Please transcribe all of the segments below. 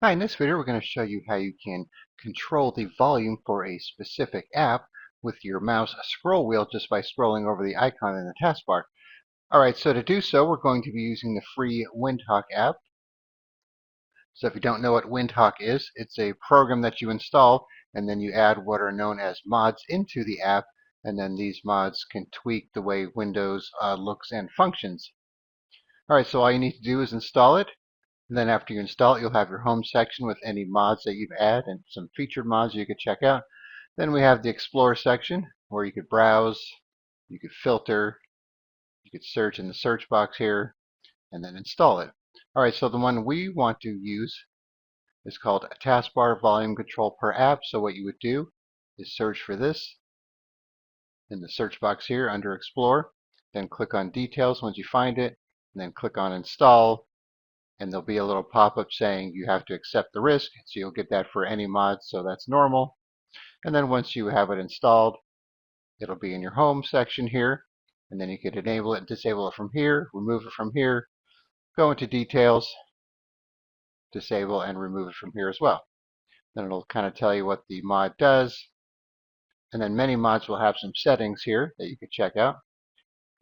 Hi, in this video we're going to show you how you can control the volume for a specific app with your mouse scroll wheel just by scrolling over the icon in the taskbar. Alright, so to do so we're going to be using the free Windhawk app. So if you don't know what Windhawk is, it's a program that you install and then you add what are known as mods into the app, and then these mods can tweak the way Windows looks and functions. Alright, so all you need to do is install it. And then after you install it, you'll have your home section with any mods that you've added and some featured mods you could check out. Then we have the Explore section where you could browse, you could filter, you could search in the search box here, and then install it. Alright, so the one we want to use is called Taskbar Volume Control per App. So what you would do is search for this in the search box here under Explore, then click on Details once you find it, and then click on Install. And there'll be a little pop-up saying you have to accept the risk, so you'll get that for any mod, so that's normal. And then once you have it installed, it'll be in your home section here, and then you can enable it and disable it from here, remove it from here, go into details, disable and remove it from here as well. Then it'll kind of tell you what the mod does, and then many mods will have some settings here that you can check out.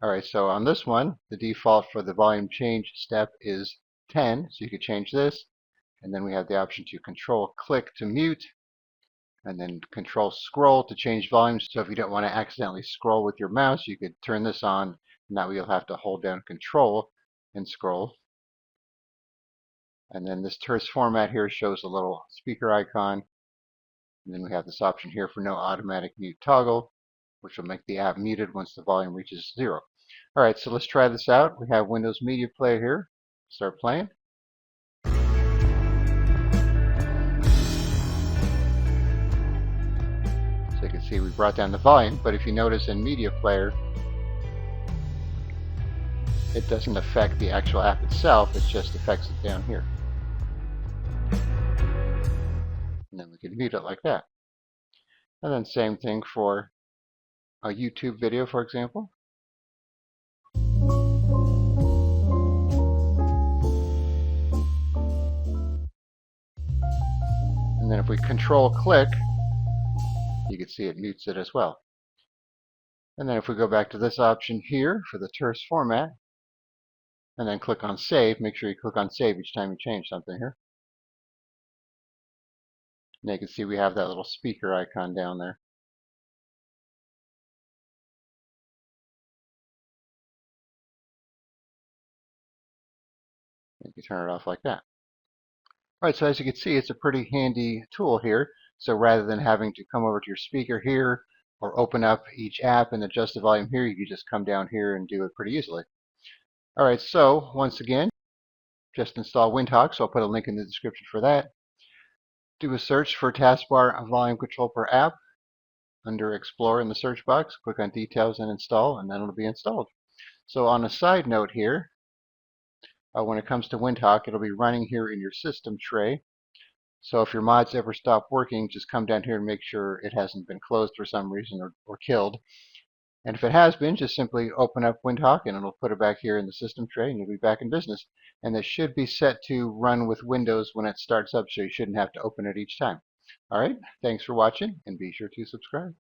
Alright, so on this one, the default for the volume change step is 10, so you could change this. And then we have the option to Ctrl+Click to mute, and then Control-Scroll to change volume. So if you don't want to accidentally scroll with your mouse, you could turn this on, and that way you'll have to hold down Control and scroll. And then this terse format here shows a little speaker icon. And then we have this option here for no automatic mute toggle, which will make the app muted once the volume reaches 0. Alright, so let's try this out. We have Windows Media Player here. Start playing. So you can see we brought down the volume, but if you notice in Media Player, it doesn't affect the actual app itself, it just affects it down here. And then we can mute it like that. And then same thing for a YouTube video, for example. And then if we Control-Click, you can see it mutes it as well. And then if we go back to this option here for the terse format, and then click on Save, make sure you click on Save each time you change something here. And you can see we have that little speaker icon down there. You can turn it off like that. Alright, so as you can see, it's a pretty handy tool here. So rather than having to come over to your speaker here or open up each app and adjust the volume here, you can just come down here and do it pretty easily. Alright, so once again, just install Windhawk, so I'll put a link in the description for that. Do a search for Taskbar Volume Control per App under Explore in the search box. Click on Details and Install, and then it'll be installed. So on a side note here, when it comes to Windhawk, it'll be running here in your system tray. So if your mods ever stop working, just come down here and make sure it hasn't been closed for some reason or killed. And if it has been, just simply open up Windhawk and it'll put it back here in the system tray and you'll be back in business. And this should be set to run with Windows when it starts up, so you shouldn't have to open it each time. Alright, thanks for watching and be sure to subscribe.